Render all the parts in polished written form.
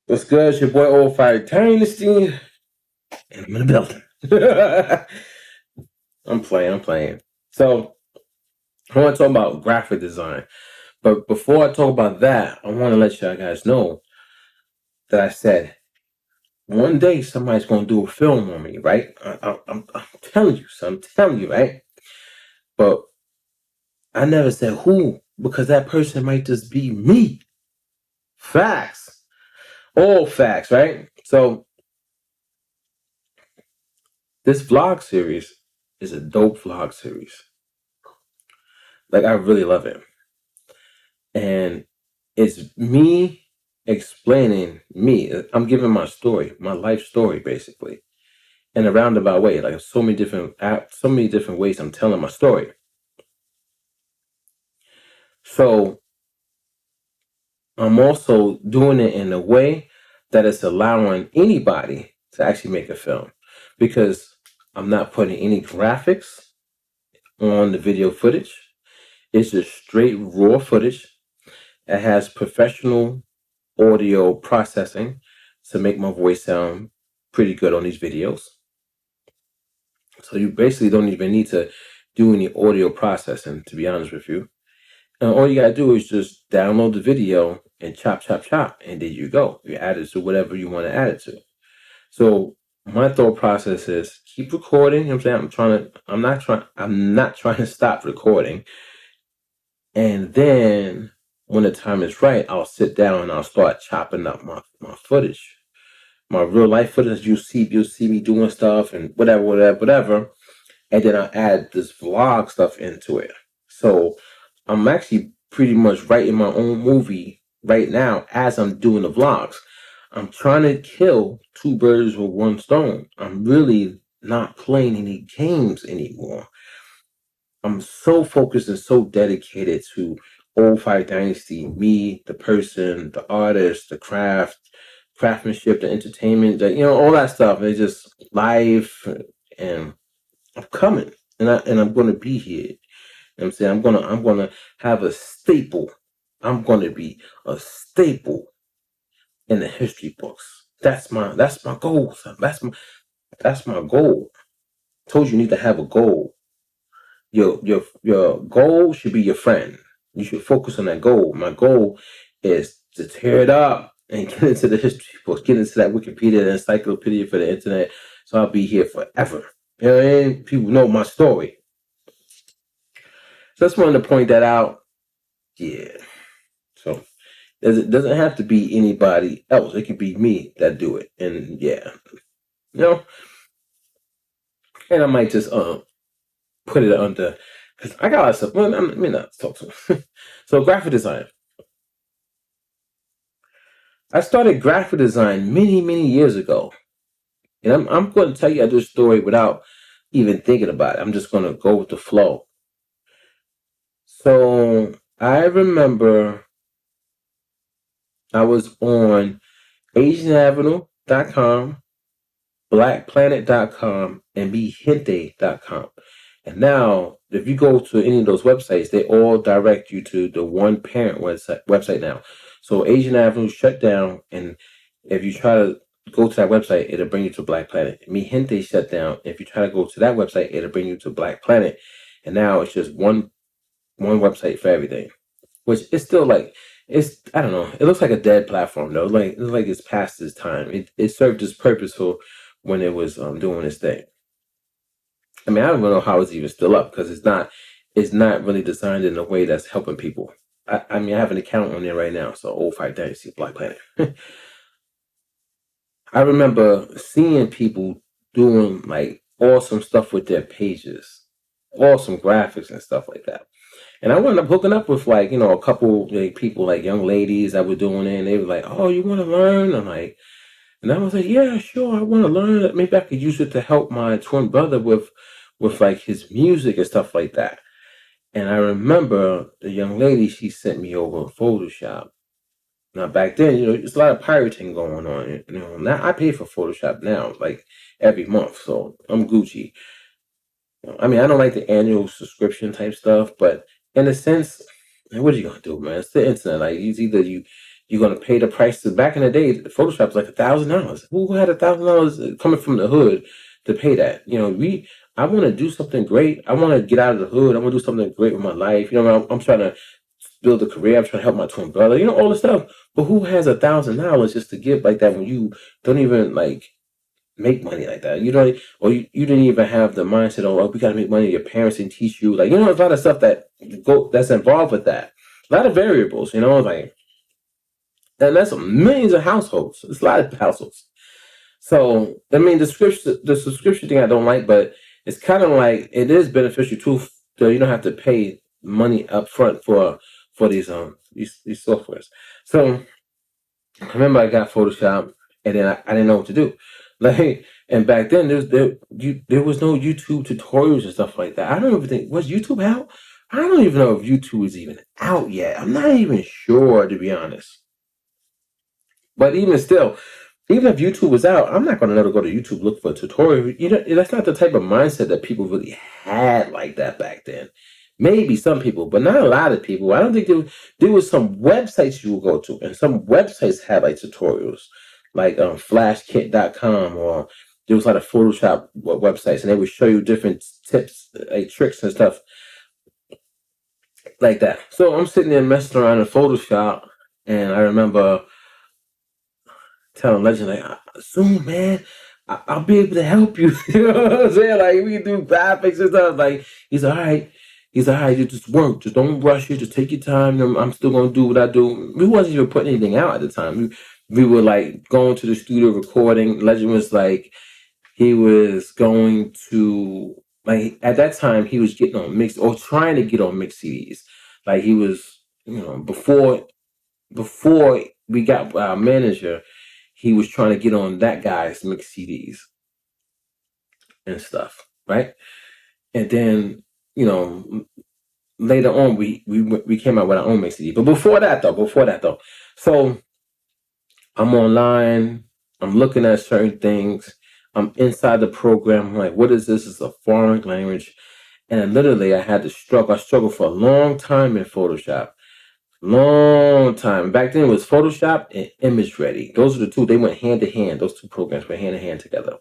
What's good? It's your boy Old Fire Dynasty, and I'm in the building. I'm playing. So I want to talk about graphic design, but before I talk about that, I want to let you guys know that I said one day somebody's going to do a film on me, right? I'm telling you, so I'm telling you, right? But I never said who because that person might just be me. Facts, all facts, right? So this vlog series is a dope vlog series. Like, I really love it. And it's me explaining me. I'm giving my story, my life story, basically, in a roundabout way. Like, so many different ways I'm telling my story. So I'm also doing it in a way that is allowing anybody to actually make a film, because I'm not putting any graphics on the video footage. It's just straight raw footage. It has professional audio processing to make my voice sound pretty good on these videos. So you basically don't even need to do any audio processing, to be honest with you. And all you gotta do is just download the video and chop, chop, chop, and there you go. You add it to whatever you want to add it to. So my thought process is keep recording. You know what I'm saying? I'm not trying to stop recording. And then when the time is right, I'll sit down and I'll start chopping up my footage. My real life footage. You'll see me doing stuff and whatever. And then I'll add this vlog stuff into it. So I'm actually pretty much writing my own movie right now as I'm doing the vlogs. I'm trying to kill two birds with one stone. I'm really not playing any games anymore. I'm so focused and so dedicated to Old Fire Dynasty, me, the person, the artist, the craftsmanship, the entertainment, all that stuff. It's just life, and I'm coming, and I'm gonna be here. You know what I'm saying? I'm gonna have a staple. I'm gonna be a staple in the history books. That's my goal, son. That's my goal. Told you need to have a goal. Your goal should be your friend. You should focus on that goal. My goal is to tear it up and get into the history books, get into that Wikipedia and encyclopedia for the internet. So I'll be here forever. You know what I mean? People know my story. So I just wanted to point that out. Yeah. So it doesn't have to be anybody else. It can be me that do it. And yeah. You know? And I might just put it under, because I got a lot of stuff. Well, let me not talk to So graphic design. I started graphic design many, many years ago. And I'm going to tell you this story without even thinking about it. I'm just going to go with the flow. So I remember I was on AsianAvenue.com, BlackPlanet.com, and BeHente.com. And now, if you go to any of those websites, they all direct you to the one parent website now. So Asian Avenue shut down, and if you try to go to that website, it'll bring you to Black Planet. Mi Gente shut down. If you try to go to that website, it'll bring you to Black Planet. And now it's just one website for everything, which is still like, I don't know. It looks like a dead platform though. Like it's past its time. It served its purpose for when it was doing its thing. I mean, I don't even know how it's even still up, because it's not really designed in a way that's helping people. I mean, I have an account on there right now, so Old Fight Dynasty, Black Planet. I remember seeing people doing like awesome stuff with their pages, awesome graphics and stuff like that. And I wound up hooking up with a couple like people, like young ladies that were doing it, and they were like, "Oh, you want to learn?" And I was like, "Yeah, sure, I want to learn. Maybe I could use it to help my twin brother with like his music and stuff like that." And I remember the young lady, she sent me over Photoshop. Now back then, there's a lot of pirating going on. Now I pay for Photoshop now, like every month, so I'm Gucci. I mean, I don't like the annual subscription type stuff, but in a sense, what are you gonna do, man? It's the internet. Like, it's either you you're gonna pay the price. Back in the day, Photoshop was like $1,000. Who had $1,000 coming from the hood to pay that? I want to do something great. I want to get out of the hood. I want to do something great with my life. I'm trying to build a career. I'm trying to help my twin brother. All this stuff. But who has $1,000 just to give like that when you don't even like make money like that? Or you didn't even have the mindset. Oh, we got to make money. Your parents didn't teach you. Like, there's a lot of stuff that's involved with that. A lot of variables. Like, and that's millions of households. It's a lot of households. So I mean, the subscription thing I don't like, but it's kind of like it is beneficial too. So you don't have to pay money up front for these softwares. So I remember I got Photoshop, and then I didn't know what to do. Like, and back then there was no YouTube tutorials and stuff like that. I don't even think, was YouTube out? I don't even know if YouTube was even out yet. I'm not even sure, to be honest. But even still, even if YouTube was out, I'm not going to never go to YouTube look for a tutorial. That's not the type of mindset that people really had like that back then. Maybe some people, but not a lot of people. I don't think there was some websites you would go to, and some websites had like tutorials, like flashkit.com, or there was a lot of Photoshop websites, and they would show you different tips, like tricks and stuff like that. So I'm sitting there messing around in Photoshop, and I remember telling Legend, like, soon, man, I'll be able to help you. You know what I'm saying? Like, we can do graphics and stuff. Like, he's all right. He's all right. You just work. Just don't rush it. Just take your time. I'm still going to do what I do. We wasn't even putting anything out at the time. We were, like, going to the studio recording. Legend was, like, he was going to, like, at that time, he was getting on mix, or trying to get on mix CDs. Like, he was, before we got our manager, he was trying to get on that guy's mix CDs and stuff, right? And then, later on, we came out with our own mix CD. But before that though, so I'm online, I'm looking at certain things, I'm inside the program, I'm like, what is this? It's a foreign language. And literally, I had to struggle. I struggled for a long time in Photoshop. Long time. Back then, it was Photoshop and Image Ready. Those are the two. They went hand to hand. Those two programs went hand in hand together.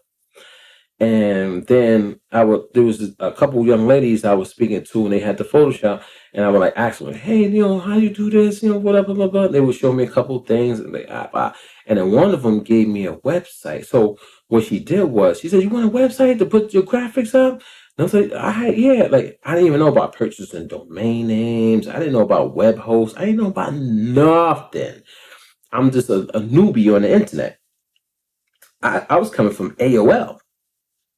And then there was a couple of young ladies I was speaking to, and they had the Photoshop, and I would like ask them, hey, how you do this? Whatever, blah, blah. They would show me a couple of things, and and then one of them gave me a website. So what she did was, she said, you want a website to put your graphics up? And I was like, yeah. Like, I didn't even know about purchasing domain names. I didn't know about web hosts. I didn't know about nothing. I'm just a newbie on the internet. I was coming from AOL.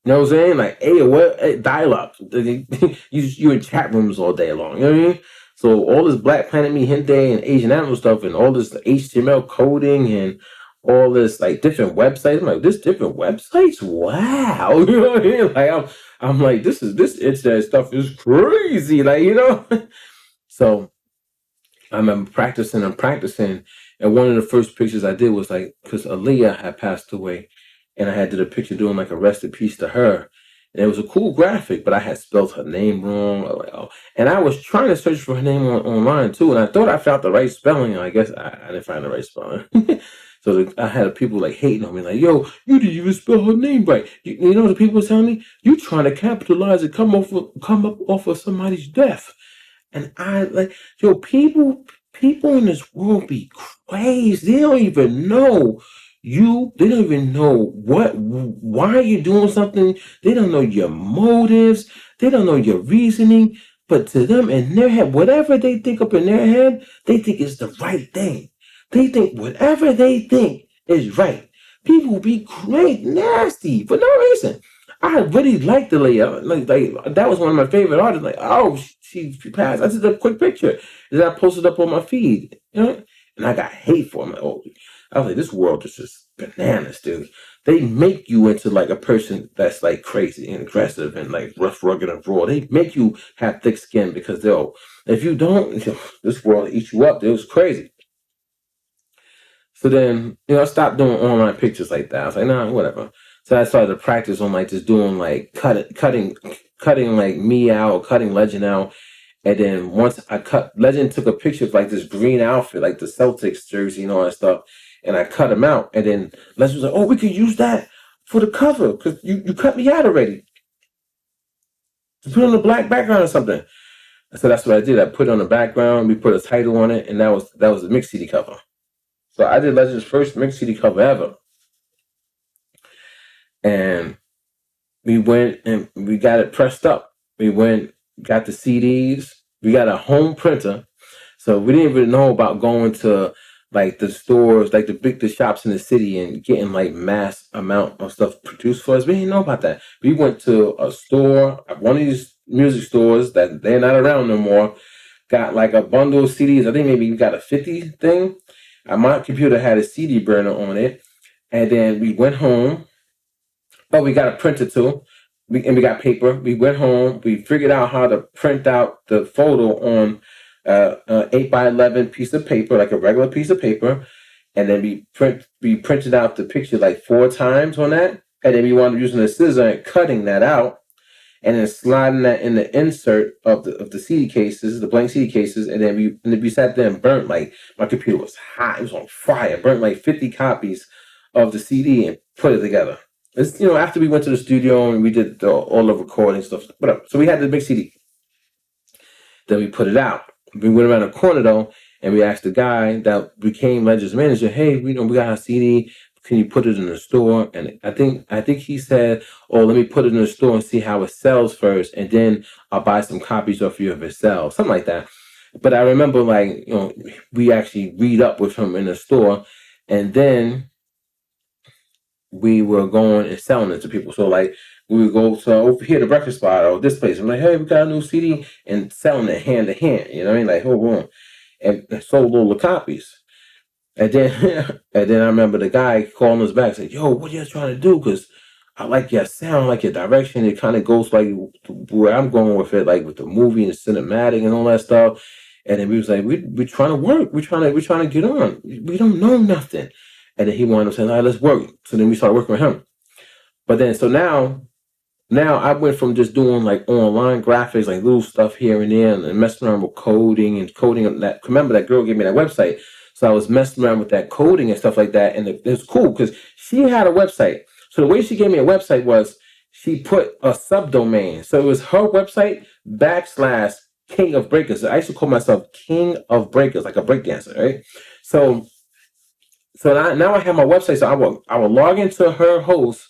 You know what I'm saying? Like AOL, dial-up. You in chat rooms all day long. You know what I mean? So all this Black Planet Me Hentai and Asian Animal stuff, and all this HTML coding, and all this like different websites. I'm like, this different websites? Wow. You know what I mean? Like I'm like, this internet stuff is crazy. Like, So I remember practicing, and one of the first pictures I did was like, because Aaliyah had passed away, and I had did a picture doing like a rest in peace to her. And it was a cool graphic, but I had spelled her name wrong. And I was trying to search for her name online too, and I thought I found the right spelling, and I guess I didn't find the right spelling. So I had people like hating on me, like, yo, you didn't even spell her name right. You know what the people were telling me? You trying to capitalize and come up off of somebody's death. And I like, yo, people in this world be crazy. They don't even know you. They don't even know why you're doing something. They don't know your motives. They don't know your reasoning. But to them, in their head, whatever they think up in their head, they think is the right thing. They think whatever they think is right. People be crazy, nasty for no reason. I really liked the layout. Like that was one of my favorite artists. Like, oh, she passed. I did a quick picture. And then I posted up on my feed. And I got hate for them. I was like, this world is just bananas, dude. They make you into like a person that's like crazy and aggressive and like rough, rugged, and raw. They make you have thick skin because if you don't, this world eats you up. It was crazy. So then, I stopped doing online pictures like that. I was like, nah, whatever. So I started to practice on like just doing like cutting like me out, cutting Legend out. And then once I cut, Legend took a picture of like this green outfit, like the Celtics jersey and all that stuff, and I cut him out. And then Legend was like, "Oh, we could use that for the cover because you cut me out already. To put on a black background or something." So that's what I did. I put it on the background. We put a title on it, and that was the mix CD cover. So I did Legend's first mix CD cover ever, and we went and we got it pressed up. We went, got the CDs. We got a home printer. So we didn't even know about going to like the stores, like the shops in the city and getting like mass amount of stuff produced for us. We didn't know about that. We went to a store, one of these music stores that they're not around no more, got like a bundle of CDs. I think maybe we got a 50 thing. My computer had a CD burner on it. And then we went home. Oh, we got a printer too. We got paper. We went home. We figured out how to print out the photo on 8x11 piece of paper, like a regular piece of paper. And then we printed out the picture like 4 times on that. And then we wound up using a scissor and cutting that out, and then sliding that in the insert of the CD cases, the blank CD cases, and then we sat there and burnt, like, my computer was hot, it was on fire, burnt like 50 copies of the CD and put it together. It's, after we went to the studio and we did all the recording stuff, whatever. So we had the big CD. Then we put it out. We went around the corner though, and we asked the guy that became Legend's manager, "Hey, we got our CD. Can you put it in the store?" And I think he said, "Oh, let me put it in the store and see how it sells first, and then I'll buy some copies off you if it sells," something like that. But I remember, like, we actually read up with him in the store, and then we were going and selling it to people. So like we would go to over here, the breakfast spot or this place. I'm like, "Hey, we got a new CD," and selling it hand to hand. You know what I mean? Like, hold on, and sold all the copies. And then and then I remember the guy calling us back, said, "Yo, what are you trying to do? Because I like your sound, I like your direction. It kind of goes like where I'm going with it, like with the movie and the cinematic and all that stuff." And then we was like, "We're trying to work. We're trying to get on. We don't know nothing." And then he wanted to say, "All right, let's work." So then we started working with him. But then so now I went from just doing like online graphics, like little stuff here and there, and messing around with coding and coding. That, remember that girl gave me that website, so I was messing around with that coding and stuff like that, and it was cool because she had a website. So the way she gave me a website was she put a subdomain, so it was her website / King of Breakers. I used to call myself King of Breakers, like a breakdancer, right? So now I have my website, so I will log into her host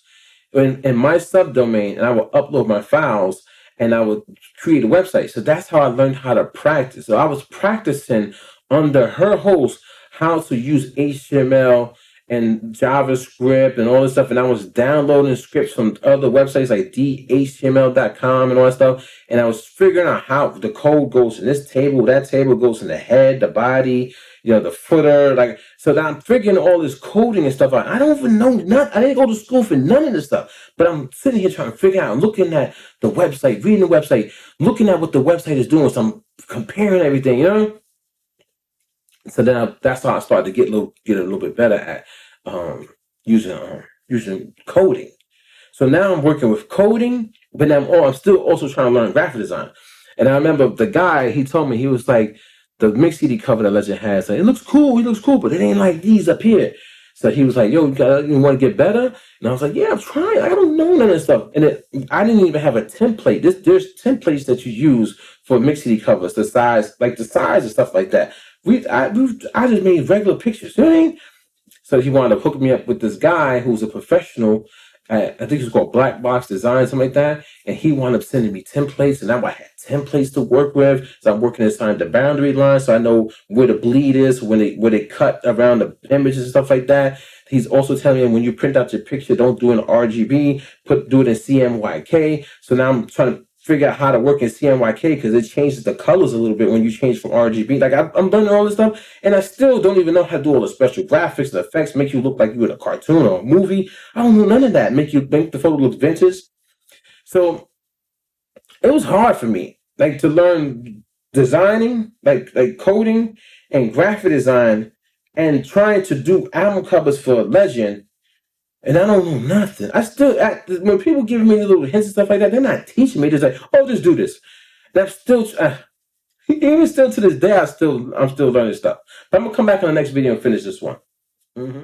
in my subdomain, and I will upload my files, and I would create a website. So that's how I learned how to practice. So I was practicing under her host how to use HTML and JavaScript and all this stuff. And I was downloading scripts from other websites like dhtml.com and all that stuff. And I was figuring out how the code goes in this table, that table goes in the head, the body, the footer. Like, so now I'm figuring all this coding and stuff out. I don't even know, I didn't go to school for none of this stuff. But I'm sitting here trying to figure out, looking at the website, reading the website, looking at what the website is doing. So I'm comparing everything, So then that's how I started to get a little bit better at using coding. So now I'm working with coding, but now I'm still also trying to learn graphic design. And I remember the guy, he told me, he was like, the mix CD cover that Legend has, like, it looks cool, but it ain't like these up here. So he was like, "Yo, you want to get better?" And I was like, "Yeah, I'm trying. I don't know none of this stuff." And I didn't even have a template. There's templates that you use for mix CD covers, the size and stuff like that. I just made regular pictures. You know what I mean? So he wanted to hook me up with this guy who's a professional. I think it was called Black Box Design, something like that. And he wound up sending me templates, and now I had templates to work with. So I'm working inside the boundary line, so I know where the bleed is, where they cut around the images and stuff like that. He's also telling me when you print out your picture, don't do it in RGB, do it in CMYK. So now I'm trying to figure out how to work in CMYK because it changes the colors a little bit when you change from RGB. Like, I'm learning all this stuff, and I still don't even know how to do all the special graphics and effects, make you look like you're in a cartoon or a movie. I don't know none of that. Make the photo look vintage. So it was hard for me, like, to learn designing, like coding and graphic design, and trying to do album covers for Legend. And I don't know nothing. When people give me little hints and stuff like that, they're not teaching me. They're like, "Oh, just do this." And I'm still, Even still to this day, I'm still learning stuff. But I'm gonna come back on the next video and finish this one. Mm-hmm.